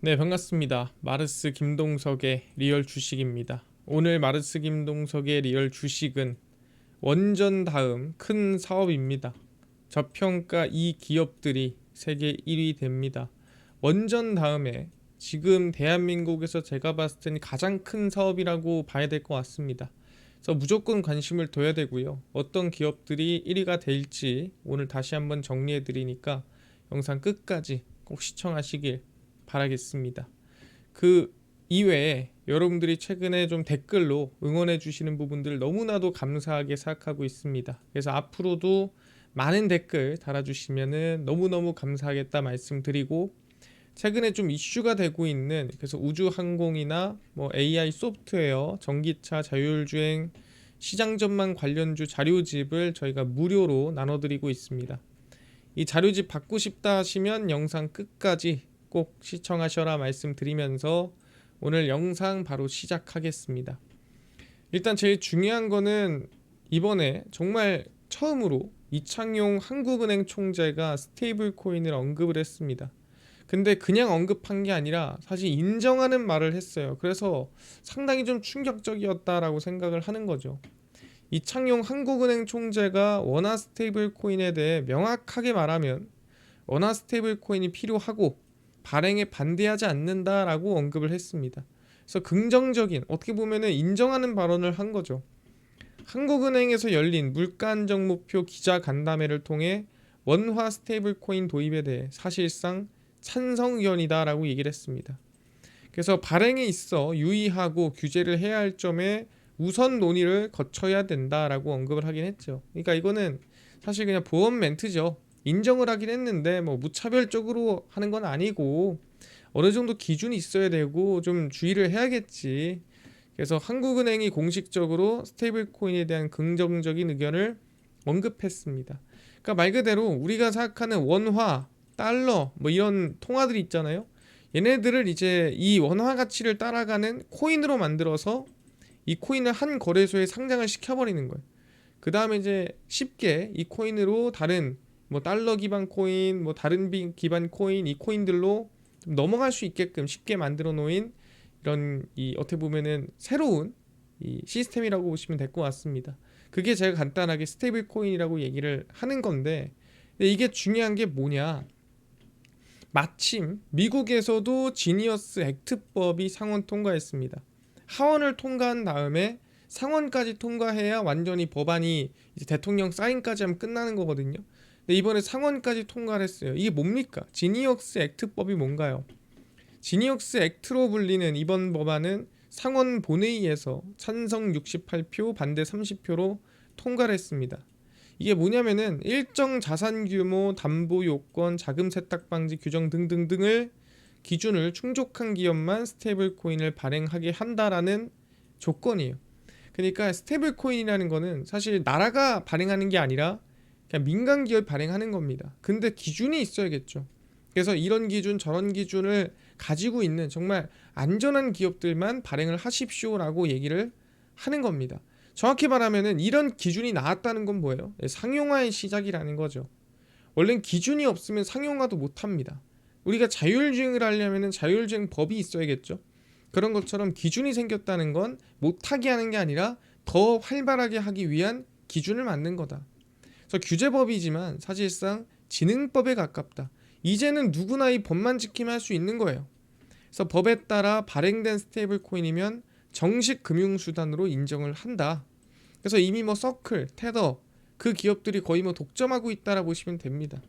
네, 반갑습니다. 마르스 김동석의 리얼 주식입니다. 오늘 마르스 김동석의 리얼 주식은 원전 다음 큰 사업입니다. 저평가 이 기업들이 세계 1위 됩니다. 원전 다음에 지금 대한민국에서 제가 봤을 때는 가장 큰 사업이라고 봐야 될 것 같습니다. 그래서 무조건 관심을 둬야 되고요. 어떤 기업들이 1위가 될지 오늘 다시 한번 정리해 드리니까 영상 끝까지 꼭 시청하시길 바라겠습니다. 그 이외에 여러분들이 최근에 좀 댓글로 응원해 주시는 부분들 너무나도 감사하게 생각하고 있습니다. 그래서 앞으로도 많은 댓글 달아주시면은 너무너무 감사하겠다 말씀드리고, 최근에 좀 이슈가 되고 있는 그래서 우주항공이나 뭐 AI 소프트웨어, 전기차, 자율주행, 시장 전망 관련주 자료집을 저희가 무료로 나눠드리고 있습니다. 이 자료집 받고 싶다 하시면 영상 끝까지 꼭 시청하셔라 말씀드리면서 오늘 영상 바로 시작하겠습니다. 일단 제일 중요한 거는 이번에 정말 처음으로 이창용 한국은행 총재가 스테이블 코인을 언급을 했습니다. 근데 그냥 언급한 게 아니라 사실 인정하는 말을 했어요. 그래서 상당히 좀 충격적이었다라고 생각을 하는 거죠. 이창용 한국은행 총재가 원화 스테이블 코인에 대해 명확하게 말하면 원화 스테이블 코인이 필요하고 발행에 반대하지 않는다라고 언급을 했습니다. 그래서 긍정적인, 어떻게 보면은 인정하는 발언을 한 거죠. 한국은행에서 열린 물가 안정 목표 기자 간담회를 통해 원화 스테이블 코인 도입에 대해 사실상 찬성 의견이다라고 얘기를 했습니다. 그래서 발행에 있어 유의하고 규제를 해야 할 점에 우선 논의를 거쳐야 된다라고 언급을 하긴 했죠. 그러니까 이거는 사실 그냥 보험 멘트죠. 인정을 하긴 했는데 뭐 무차별적으로 하는 건 아니고 어느 정도 기준이 있어야 되고 좀 주의를 해야겠지. 그래서 한국은행이 공식적으로 스테이블 코인에 대한 긍정적인 의견을 언급했습니다. 그러니까 말 그대로 우리가 생각하는 원화, 달러 뭐 이런 통화들이 있잖아요. 얘네들을 이제 이 원화 가치를 따라가는 코인으로 만들어서 이 코인을 한 거래소에 상장을 시켜버리는 거예요. 그 다음에 이제 쉽게 이 코인으로 다른 뭐 달러 기반 코인, 뭐 다른 기반 코인, 이 코인들로 좀 넘어갈 수 있게끔 쉽게 만들어 놓은 이런 이 어떻게 보면은 새로운 이 시스템이라고 보시면 될 것 같습니다. 그게 제가 간단하게 스테이블 코인이라고 얘기를 하는 건데, 근데 이게 중요한 게 뭐냐? 마침 미국에서도 지니어스 액트법이 상원 통과했습니다. 하원을 통과한 다음에 상원까지 통과해야 완전히 법안이 이제 대통령 사인까지 하면 끝나는 거거든요. 근데 이번에 상원까지 통과를 했어요. 이게 뭡니까? 지니어스 액트법이 뭔가요? 지니어스 액트로 불리는 이번 법안은 상원 본회의에서 찬성 68표, 반대 30표로 통과를 했습니다. 이게 뭐냐면은 일정 자산 규모, 담보 요건, 자금 세탁 방지 규정 등등등을 기준을 충족한 기업만 스테이블 코인을 발행하게 한다라는 조건이에요. 그러니까 스테이블 코인이라는 거는 사실 나라가 발행하는 게 아니라 그냥 민간 기업이 발행하는 겁니다. 근데 기준이 있어야겠죠. 그래서 이런 기준 저런 기준을 가지고 있는 정말 안전한 기업들만 발행을 하십시오라고 얘기를 하는 겁니다. 정확히 말하면은 이런 기준이 나왔다는 건 뭐예요? 상용화의 시작이라는 거죠. 원래는 기준이 없으면 상용화도 못 합니다. 우리가 자율주행을 하려면 자율주행 법이 있어야겠죠. 그런 것처럼 기준이 생겼다는 건 못하게 하는 게 아니라 더 활발하게 하기 위한 기준을 만든 거다. 그래서 규제법이지만 사실상 지능법에 가깝다. 이제는 누구나 이 법만 지키면 할 수 있는 거예요. 그래서 법에 따라 발행된 스테이블 코인이면 정식 금융수단으로 인정을 한다. 그래서 이미 뭐 서클, 테더 그 기업들이 거의 뭐 독점하고 있다라 보시면 됩니다.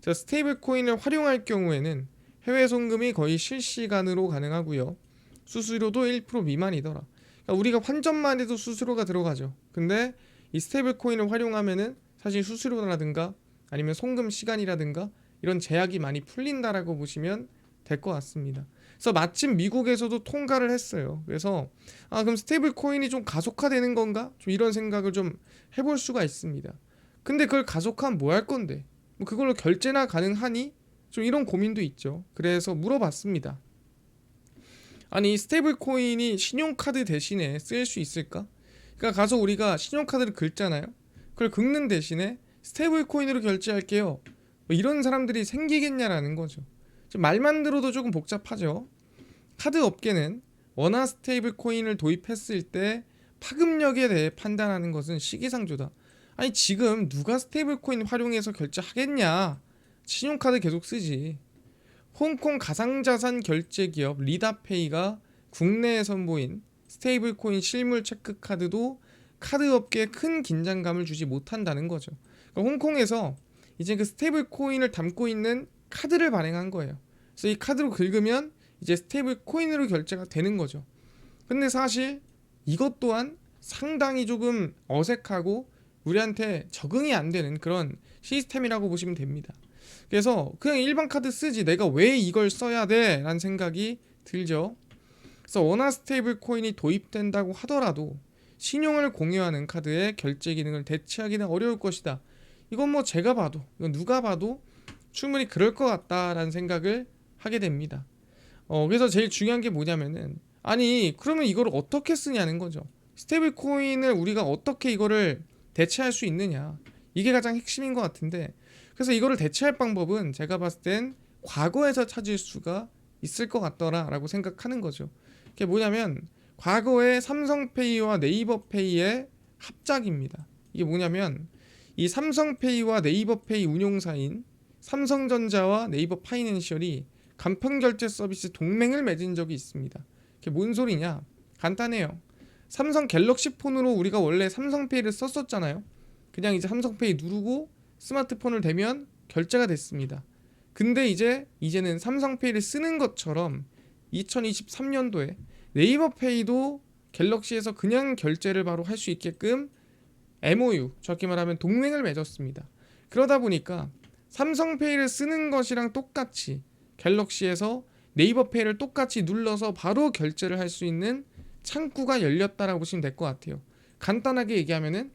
자, 스테이블 코인을 활용할 경우에는 해외 송금이 거의 실시간으로 가능하고요. 수수료도 1% 미만이더라. 그러니까 우리가 환전만 해도 수수료가 들어가죠. 근데 이 스테이블 코인을 활용하면은 사실 수수료라든가 아니면 송금 시간이라든가 이런 제약이 많이 풀린다라고 보시면 될 것 같습니다. 그래서 마침 미국에서도 통과를 했어요. 그래서 그럼 스테이블 코인이 좀 가속화되는 건가? 좀 이런 생각을 좀 해볼 수가 있습니다. 근데 그걸 가속화하면 뭐 할 건데? 뭐 그걸로 결제나 가능하니? 좀 이런 고민도 있죠. 그래서 물어봤습니다. 아니 스테이블 코인이 신용카드 대신에 쓰일 수 있을까? 그러니까 가서 우리가 신용카드를 긁잖아요. 그걸 긁는 대신에 스테이블 코인으로 결제할게요. 뭐 이런 사람들이 생기겠냐라는 거죠. 말만 들어도 조금 복잡하죠. 카드 업계는 원화 스테이블 코인을 도입했을 때 파급력에 대해 판단하는 것은 시기상조다. 아니 지금 누가 스테이블 코인 활용해서 결제하겠냐? 신용카드 계속 쓰지. 홍콩 가상자산 결제 기업 리다페이가 국내에 선보인 스테이블 코인 실물 체크 카드도 카드 업계에 큰 긴장감을 주지 못한다는 거죠. 그러니까 홍콩에서 이제 그 스테이블 코인을 담고 있는 카드를 발행한 거예요. 그래서 이 카드로 긁으면 이제 스테이블 코인으로 결제가 되는 거죠. 근데 사실 이것 또한 상당히 조금 어색하고 우리한테 적응이 안 되는 그런 시스템이라고 보시면 됩니다. 그래서 그냥 일반 카드 쓰지 내가 왜 이걸 써야 돼? 라는 생각이 들죠. 그래서 원화 스테이블 코인이 도입된다고 하더라도 신용을 공유하는 카드의 결제 기능을 대체하기는 어려울 것이다. 이건 뭐 제가 봐도 이건 누가 봐도 충분히 그럴 것 같다라는 생각을 하게 됩니다. 그래서 제일 중요한 게 뭐냐면은 아니 그러면 이걸 어떻게 쓰냐는 거죠. 스테이블 코인을 우리가 어떻게 이거를 대체할 수 있느냐, 이게 가장 핵심인 것 같은데, 그래서 이거를 대체할 방법은 제가 봤을 땐 과거에서 찾을 수가 있을 것 같더라라고 생각하는 거죠. 그게 뭐냐면 과거에 삼성페이와 네이버페이의 합작입니다. 이게 뭐냐면 이 삼성페이와 네이버페이 운용사인 삼성전자와 네이버 파이낸셜이 간편결제 서비스 동맹을 맺은 적이 있습니다. 그게 뭔 소리냐? 간단해요. 삼성 갤럭시 폰으로 우리가 원래 삼성페이를 썼었잖아요. 그냥 이제 삼성페이 누르고 스마트폰을 대면 결제가 됐습니다. 근데 이제는 삼성페이를 쓰는 것처럼 2023년도에 네이버페이도 갤럭시에서 그냥 결제를 바로 할 수 있게끔 MOU, 적게 말하면 동맹을 맺었습니다. 그러다 보니까 삼성페이를 쓰는 것이랑 똑같이 갤럭시에서 네이버페이를 똑같이 눌러서 바로 결제를 할 수 있는 창구가 열렸다라고 보시면 될 것 같아요. 간단하게 얘기하면은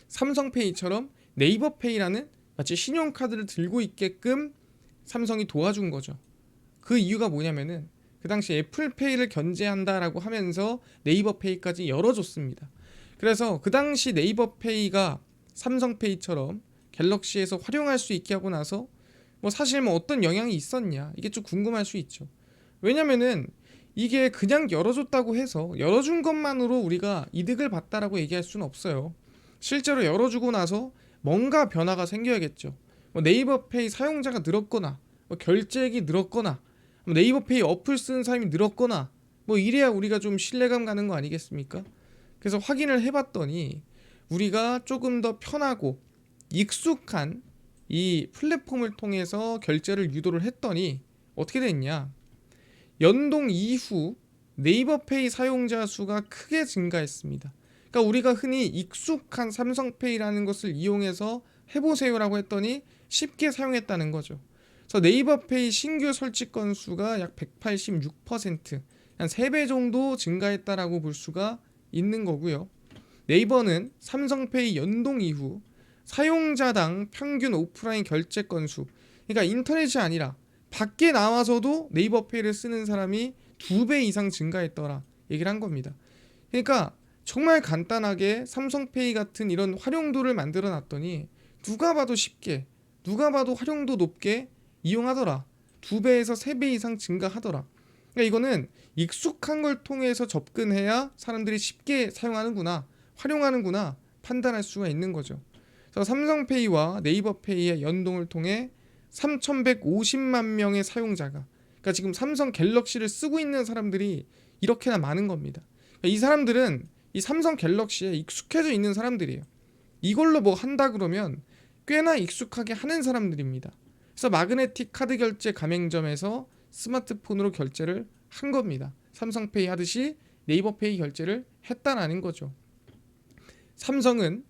삼성페이처럼 네이버페이라는 마치 신용카드를 들고 있게끔 삼성이 도와준 거죠. 그 이유가 뭐냐면은 그 당시 애플페이를 견제한다라고 하면서 네이버페이까지 열어줬습니다. 그래서 그 당시 네이버페이가 삼성페이처럼 갤럭시에서 활용할 수 있게 하고 나서 뭐 사실 뭐 어떤 영향이 있었냐, 이게 좀 궁금할 수 있죠. 왜냐면은 이게 그냥 열어줬다고 해서 열어준 것만으로 우리가 이득을 봤다라고 얘기할 수는 없어요. 실제로 열어주고 나서 뭔가 변화가 생겨야겠죠. 뭐 네이버페이 사용자가 늘었거나 뭐 결제액이 늘었거나 뭐 네이버페이 어플 쓰는 사람이 늘었거나 뭐 이래야 우리가 좀 신뢰감 가는 거 아니겠습니까? 그래서 확인을 해봤더니 우리가 조금 더 편하고 익숙한 이 플랫폼을 통해서 결제를 유도를 했더니 어떻게 됐냐? 연동 이후 네이버페이 사용자 수가 크게 증가했습니다. 그러니까 우리가 흔히 익숙한 삼성페이라는 것을 이용해서 해보세요라고 했더니 쉽게 사용했다는 거죠. 그래서 네이버페이 신규 설치 건수가 약 186%, 한 3배 정도 증가했다라고 볼 수가 있는 거고요. 네이버는 삼성페이 연동 이후 사용자당 평균 오프라인 결제 건수, 그러니까 인터넷이 아니라 밖에 나와서도 네이버페이를 쓰는 사람이 2배 이상 증가했더라 얘기를 한 겁니다. 그러니까 정말 간단하게 삼성페이 같은 이런 활용도를 만들어 놨더니 누가 봐도 쉽게, 누가 봐도 활용도 높게 이용하더라. 2배에서 3배 이상 증가하더라. 그러니까 이거는 익숙한 걸 통해서 접근해야 사람들이 쉽게 사용하는구나, 활용하는구나 판단할 수가 있는 거죠. 그래서 삼성페이와 네이버페이의 연동을 통해 3,150만 명의 사용자가, 그러니까 지금 삼성 갤럭시를 쓰고 있는 사람들이 이렇게나 많은 겁니다. 그러니까 이 사람들은 이 삼성 갤럭시에 익숙해져 있는 사람들이에요. 이걸로 뭐 한다 그러면 꽤나 익숙하게 하는 사람들입니다. 그래서 마그네틱 카드 결제 가맹점에서 스마트폰으로 결제를 한 겁니다. 삼성페이 하듯이 네이버페이 결제를 했다라는 거죠. 삼성은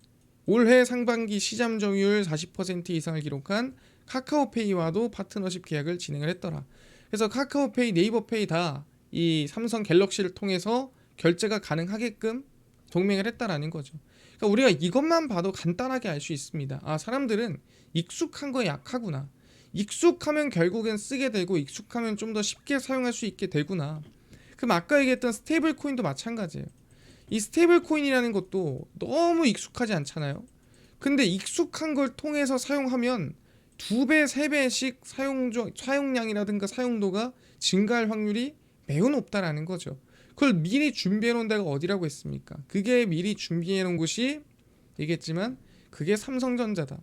올해 상반기 시장 점유율 40% 이상을 기록한 카카오페이와도 파트너십 계약을 진행을 했더라. 그래서 카카오페이, 네이버페이 다 이 삼성 갤럭시를 통해서 결제가 가능하게끔 동맹을 했다라는 거죠. 그러니까 우리가 이것만 봐도 간단하게 알 수 있습니다. 아, 사람들은 익숙한 거에 약하구나. 익숙하면 결국엔 쓰게 되고 익숙하면 좀 더 쉽게 사용할 수 있게 되구나. 그럼 아까 얘기했던 스테이블 코인도 마찬가지예요. 이 스테이블 코인이라는 것도 너무 익숙하지 않잖아요. 근데 익숙한 걸 통해서 사용하면 2배, 3배씩 사용량이라든가 사용도가 증가할 확률이 매우 높다라는 거죠. 그걸 미리 준비해 놓은 데가 어디라고 했습니까? 그게 미리 준비해 놓은 곳이 얘기했지만 그게 삼성전자다.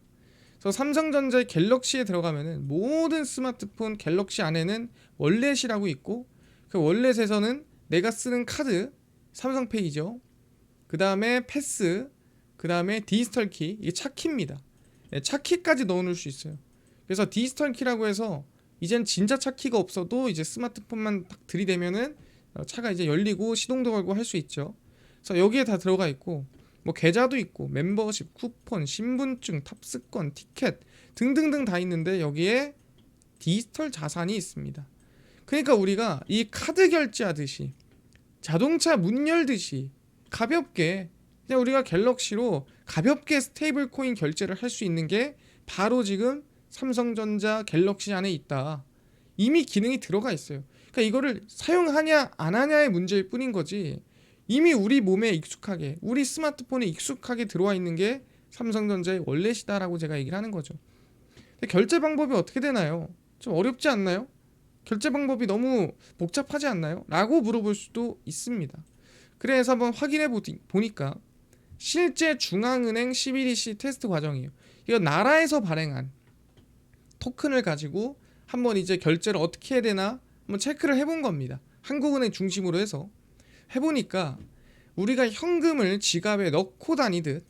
그래서 삼성전자의 갤럭시에 들어가면은 모든 스마트폰 갤럭시 안에는 월렛이라고 있고, 그 월렛에서는 내가 쓰는 카드 삼성페이죠. 그 다음에 패스, 그 다음에 디지털 키, 이게 차키입니다. 네, 차키까지 넣어놓을 수 있어요. 그래서 디지털 키라고 해서 이젠 진짜 차키가 없어도 이제 스마트폰만 딱 들이대면은 차가 이제 열리고 시동도 걸고 할 수 있죠. 그래서 여기에 다 들어가 있고, 뭐 계좌도 있고 멤버십, 쿠폰, 신분증, 탑승권, 티켓 등등등 다 있는데 여기에 디지털 자산이 있습니다. 그러니까 우리가 이 카드 결제하듯이 자동차 문 열듯이 가볍게 그냥 우리가 갤럭시로 가볍게 스테이블 코인 결제를 할 수 있는 게 바로 지금 삼성전자 갤럭시 안에 있다. 이미 기능이 들어가 있어요. 그러니까 이거를 사용하냐 안 하냐의 문제일 뿐인 거지, 이미 우리 몸에 익숙하게, 우리 스마트폰에 익숙하게 들어와 있는 게 삼성전자의 월렛이다라고 제가 얘기를 하는 거죠. 근데 결제 방법이 어떻게 되나요? 좀 어렵지 않나요? 결제 방법이 너무 복잡하지 않나요? 라고 물어볼 수도 있습니다. 그래서 한번 확인해 보니까 실제 중앙은행 CBDC 테스트 과정이에요. 이거 나라에서 발행한 토큰을 가지고 한번 이제 결제를 어떻게 해야 되나 한번 체크를 해본 겁니다. 한국은행 중심으로 해서 해보니까 우리가 현금을 지갑에 넣고 다니듯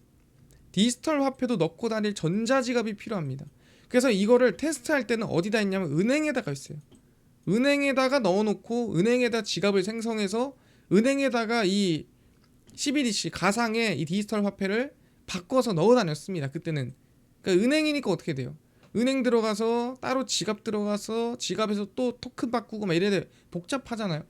디지털 화폐도 넣고 다닐 전자지갑이 필요합니다. 그래서 이거를 테스트할 때는 어디다 했냐면 은행에다가 있어요. 은행에다가 넣어놓고 은행에다 지갑을 생성해서 은행에다가 이 CBDC 가상의 이 디지털 화폐를 바꿔서 넣어 다녔습니다. 그때는. 그러니까 은행이니까 어떻게 돼요? 은행 들어가서 따로 지갑 들어가서 지갑에서 또 토큰 바꾸고 막 이래야 돼. 복잡하잖아요.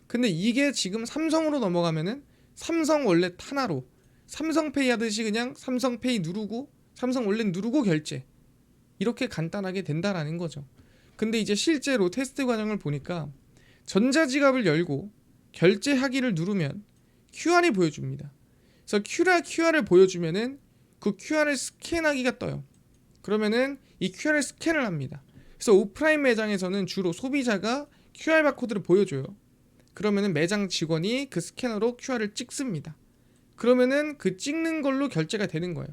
근데 이게 지금 삼성으로 넘어가면은 삼성 월렛 하나로 삼성페이 하듯이 그냥 삼성페이 누르고 삼성 월렛 누르고 결제, 이렇게 간단하게 된다라는 거죠. 근데 이제 실제로 테스트 과정을 보니까 전자지갑을 열고 결제하기를 누르면 QR이 보여줍니다. 그래서 QR을 보여주면은 그 QR을 스캔하기가 떠요. 그러면은 이 QR을 스캔을 합니다. 그래서 오프라인 매장에서는 주로 소비자가 QR 바코드를 보여줘요. 그러면은 매장 직원이 그 스캐너로 QR을 찍습니다. 그러면은 그 찍는 걸로 결제가 되는 거예요.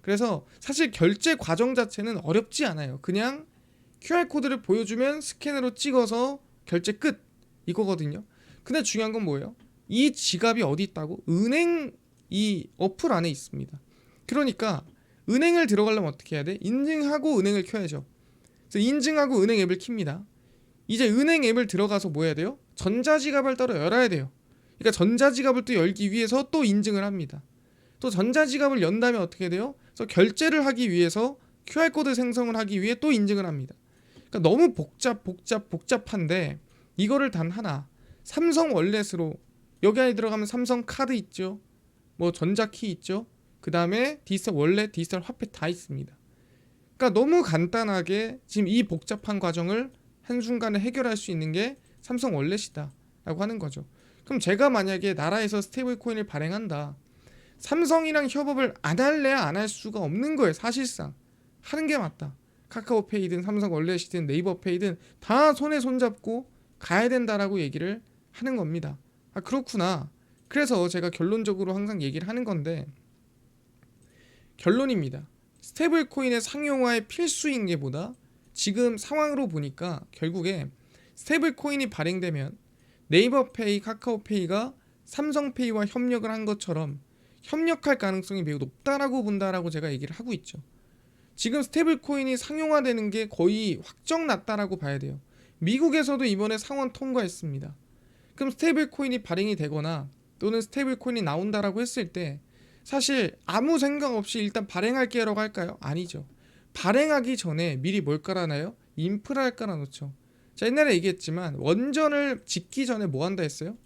그래서 사실 결제 과정 자체는 어렵지 않아요. 그냥 QR코드를 보여주면 스캔으로 찍어서 결제 끝, 이거거든요. 근데 중요한 건 뭐예요? 이 지갑이 어디 있다고? 은행 이 어플 안에 있습니다. 그러니까 은행을 들어가려면 어떻게 해야 돼? 인증하고 은행을 켜야죠. 그래서 인증하고 은행 앱을 킵니다. 이제 은행 앱을 들어가서 뭐 해야 돼요? 전자지갑을 따로 열어야 돼요. 그러니까 전자지갑을 또 열기 위해서 또 인증을 합니다. 또 전자지갑을 연 다음에 어떻게 돼요? 그래서 결제를 하기 위해서 QR코드 생성을 하기 위해 또 인증을 합니다. 그러니까 너무 복잡한데 이거를 단 하나 삼성 월렛으로, 여기 안에 들어가면 삼성 카드 있죠, 뭐 전자키 있죠, 그 다음에 디지털 월렛, 디지털 화폐 다 있습니다. 그러니까 너무 간단하게 지금 이 복잡한 과정을 한순간에 해결할 수 있는 게 삼성 월렛이다 라고 하는 거죠. 그럼 제가 만약에 나라에서 스테이블 코인을 발행한다, 삼성이랑 협업을 안 할래야 안 할 수가 없는 거예요. 사실상 하는 게 맞다. 카카오페이든 삼성 월렛이든 네이버페이든 다 손에 손잡고 가야 된다라고 얘기를 하는 겁니다. 아, 그렇구나. 그래서 제가 결론적으로 항상 얘기를 하는 건데, 결론입니다. 스테이블 코인의 상용화의 필수인 게 보다 지금 상황으로 보니까 결국에 스테이블 코인이 발행되면 네이버페이, 카카오페이가 삼성페이와 협력을 한 것처럼 협력할 가능성이 매우 높다라고 본다라고 제가 얘기를 하고 있죠. 지금 스테이블 코인이 상용화되는 게 거의 확정 났다라고 봐야 돼요. 미국에서도 이번에 상원 통과했습니다. 그럼 스테이블 코인이 발행이 되거나 또는 스테이블 코인이 나온다라고 했을 때 사실 아무 생각 없이 일단 발행할게요라고 할까요? 아니죠. 발행하기 전에 미리 뭘 깔아놔요? 인프라를 깔아놓죠. 자, 옛날에 얘기했지만 원전을 짓기 전에 뭐 한다 했어요?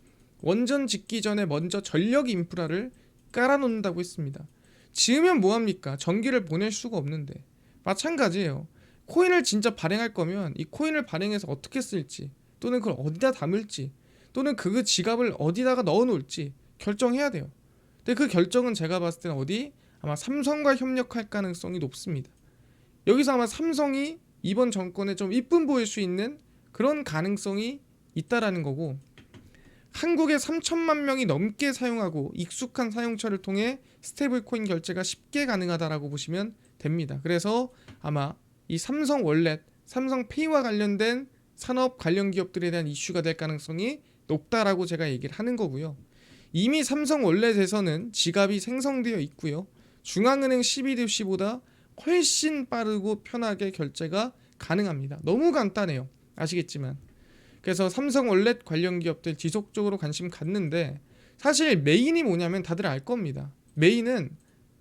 원전 짓기 전에 먼저 전력 인프라를 깔아놓는다고 했습니다. 지으면 뭐합니까? 전기를 보낼 수가 없는데. 마찬가지예요. 코인을 진짜 발행할 거면 이 코인을 발행해서 어떻게 쓸지, 또는 그걸 어디다 담을지, 또는 그 지갑을 어디다가 넣어놓을지 결정해야 돼요. 근데 그 결정은 제가 봤을 때는 어디? 아마 삼성과 협력할 가능성이 높습니다. 여기서 아마 삼성이 이번 정권에 좀 이쁨 보일 수 있는 그런 가능성이 있다라는 거고, 한국에 3천만 명이 넘게 사용하고 익숙한 사용처를 통해 스테이블 코인 결제가 쉽게 가능하다라고 보시면 됩니다. 그래서 아마 이 삼성 월렛, 삼성 페이와 관련된 산업 관련 기업들에 대한 이슈가 될 가능성이 높다라고 제가 얘기를 하는 거고요. 이미 삼성 월렛에서는 지갑이 생성되어 있고요. 중앙은행 CBDC보다 훨씬 빠르고 편하게 결제가 가능합니다. 너무 간단해요. 아시겠지만. 그래서 삼성 월렛 관련 기업들 지속적으로 관심 갖는데, 사실 메인이 뭐냐면 다들 알 겁니다. 메인은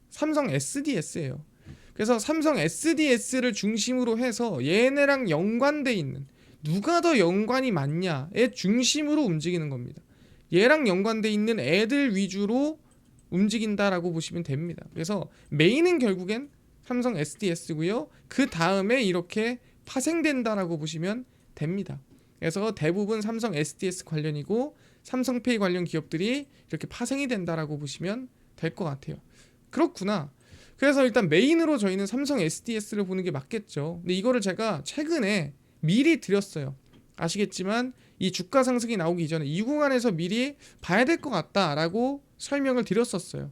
삼성 SDS예요. 그래서 삼성 SDS를 중심으로 해서 얘네랑 연관돼 있는, 누가 더 연관이 많냐의 중심으로 움직이는 겁니다. 얘랑 연관돼 있는 애들 위주로 움직인다라고 보시면 됩니다. 그래서 메인은 결국엔 삼성 SDS고요. 그 다음에 이렇게 파생된다라고 보시면 됩니다. 그래서 대부분 삼성 SDS 관련이고 삼성페이 관련 기업들이 이렇게 파생이 된다라고 보시면 될 것 같아요. 그렇구나. 그래서 일단 메인으로 저희는 삼성 SDS를 보는 게 맞겠죠. 근데 이거를 제가 최근에 미리 드렸어요. 아시겠지만 이 주가 상승이 나오기 이전에 이 구간에서 미리 봐야 될 것 같다라고 설명을 드렸었어요.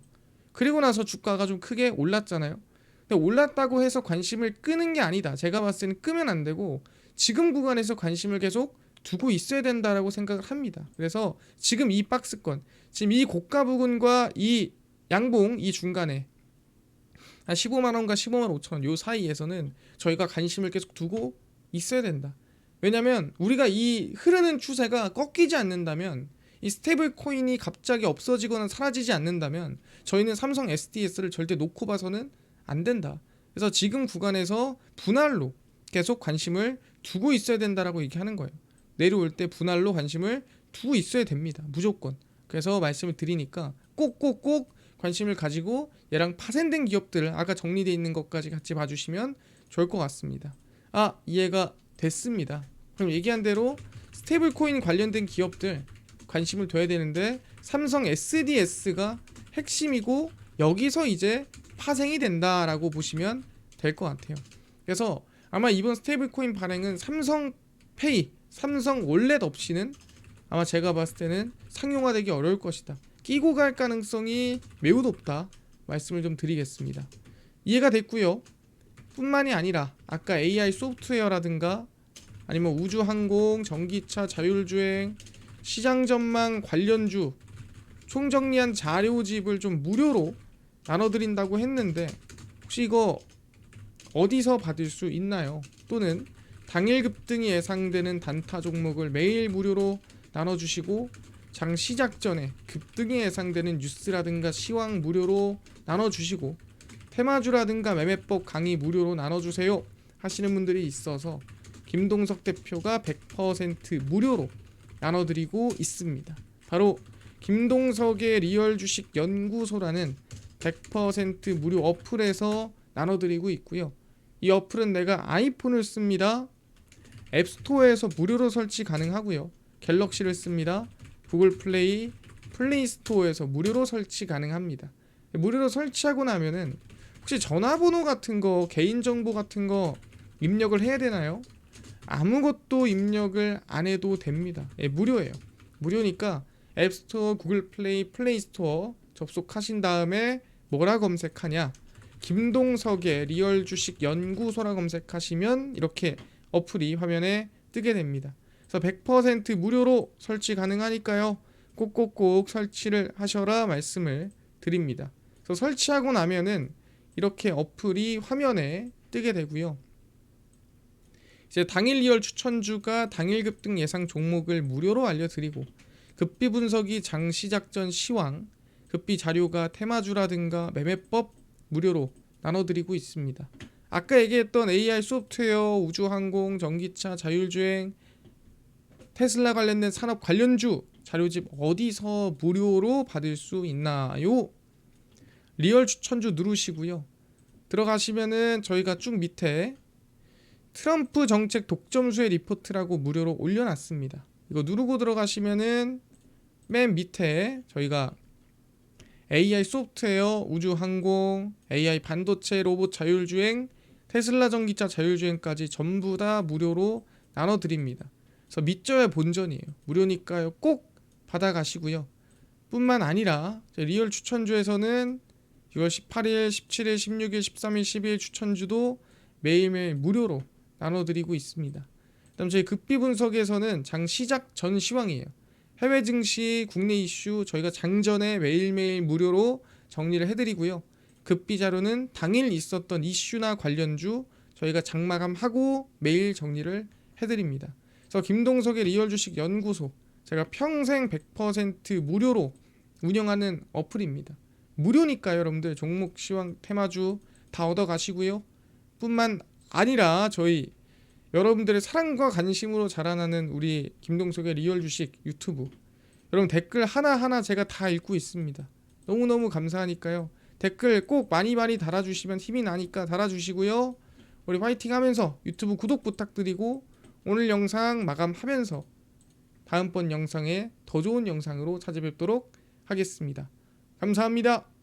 그리고 나서 주가가 좀 크게 올랐잖아요. 근데 올랐다고 해서 관심을 끄는 게 아니다. 제가 봤을 때는 끄면 안 되고 지금 구간에서 관심을 계속 두고 있어야 된다라고 생각을 합니다. 그래서 지금 이 박스권, 지금 이 고가 부근과 이 양봉 이 중간에 한 15만 원과 15만 5천 원 요 사이에서는 저희가 관심을 계속 두고 있어야 된다. 왜냐면 우리가 이 흐르는 추세가 꺾이지 않는다면, 이 스테이블 코인이 갑자기 없어지거나 사라지지 않는다면 저희는 삼성 SDS를 절대 놓고 봐서는 안 된다. 그래서 지금 구간에서 분할로 계속 관심을 두고 있어야 된다라고 얘기하는 거예요. 내려올 때 분할로 관심을 두고 있어야 됩니다. 무조건. 그래서 말씀을 드리니까 꼭꼭꼭 관심을 가지고 얘랑 파생된 기업들, 아까 정리되어 있는 것까지 같이 봐주시면 좋을 것 같습니다. 이해가 됐습니다. 그럼 얘기한 대로 스테이블 코인 관련된 기업들 관심을 둬야 되는데 삼성 SDS가 핵심이고 여기서 이제 파생이 된다라고 보시면 될 것 같아요. 그래서 아마 이번 스테이블 코인 발행은 삼성페이, 삼성 월렛 없이는 아마 제가 봤을 때는 상용화되기 어려울 것이다. 끼고 갈 가능성이 매우 높다 말씀을 좀 드리겠습니다. 이해가 됐고요. 뿐만이 아니라 아까 AI 소프트웨어라든가 아니면 우주항공, 전기차, 자율주행, 시장 전망 관련주 총정리한 자료집을 좀 무료로 나눠드린다고 했는데 혹시 이거 어디서 받을 수 있나요? 또는 당일 급등이 예상되는 단타 종목을 매일 무료로 나눠주시고 장 시작 전에 급등이 예상되는 뉴스라든가 시황 무료로 나눠주시고 테마주라든가 매매법 강의 무료로 나눠주세요 하시는 분들이 있어서 김동석 대표가 100% 무료로 나눠드리고 있습니다. 바로 김동석의 리얼 주식 연구소라는 100% 무료 어플에서 나눠드리고 있고요. 이 어플은 내가 아이폰을 씁니다. 앱스토어에서 무료로 설치 가능하고요. 갤럭시를 씁니다. 구글 플레이, 플레이 스토어에서 무료로 설치 가능합니다. 무료로 설치하고 나면은 혹시 전화번호 같은 거, 개인정보 같은 거 입력을 해야 되나요? 아무것도 입력을 안 해도 됩니다. 무료예요. 무료니까 앱스토어, 구글 플레이, 플레이 스토어 접속하신 다음에 뭐라 검색하냐? 김동석의 리얼 주식 연구소라 검색하시면 이렇게 어플이 화면에 뜨게 됩니다. 그래서 100% 무료로 설치 가능하니까요. 꼭꼭꼭 설치를 하셔라 말씀을 드립니다. 그래서 설치하고 나면은 이렇게 어플이 화면에 뜨게 되고요. 이제 당일 리얼 추천주가 당일 급등 예상 종목을 무료로 알려드리고 급비 분석이 장 시작 전 시황, 급비 자료가 테마주라든가 매매법 무료로 나눠드리고 있습니다. 아까 얘기했던 AI 소프트웨어, 우주항공, 전기차, 자율주행, 테슬라 관련된 산업 관련주 자료집 어디서 무료로 받을 수 있나요? 리얼 추천주 누르시고요. 들어가시면은 저희가 쭉 밑에 트럼프 정책 독점수의 리포트라고 무료로 올려놨습니다. 이거 누르고 들어가시면은 맨 밑에 저희가 AI 소프트웨어, 우주항공, AI 반도체, 로봇 자율주행, 테슬라 전기차 자율주행까지 전부 다 무료로 나눠드립니다. 그래서 믿져야 본전이에요. 무료니까요. 꼭 받아가시고요. 뿐만 아니라 리얼 추천주에서는 6월 18일, 17일, 16일, 13일, 12일 추천주도 매일매일 무료로 나눠드리고 있습니다. 그다음 저희 급비 분석에서는 장 시작 전 시황이에요. 해외 증시, 국내 이슈 저희가 장전에 매일매일 무료로 정리를 해드리고요. 급비 자료는 당일 있었던 이슈나 관련주 저희가 장마감하고 매일 정리를 해드립니다. 그래서 김동석의 리얼 주식 연구소 제가 평생 100% 무료로 운영하는 어플입니다. 무료니까 여러분들 종목 시황 테마주 다 얻어 가시고요. 뿐만 아니라 저희 여러분들의 사랑과 관심으로 자라나는 우리 김동석의 리얼 주식 유튜브 여러분 댓글 하나하나 제가 다 읽고 있습니다. 너무너무 감사하니까요. 댓글 꼭 많이 달아주시면 힘이 나니까 달아주시고요. 우리 화이팅 하면서 유튜브 구독 부탁드리고 오늘 영상 마감하면서 다음번 영상에 더 좋은 영상으로 찾아뵙도록 하겠습니다. 감사합니다.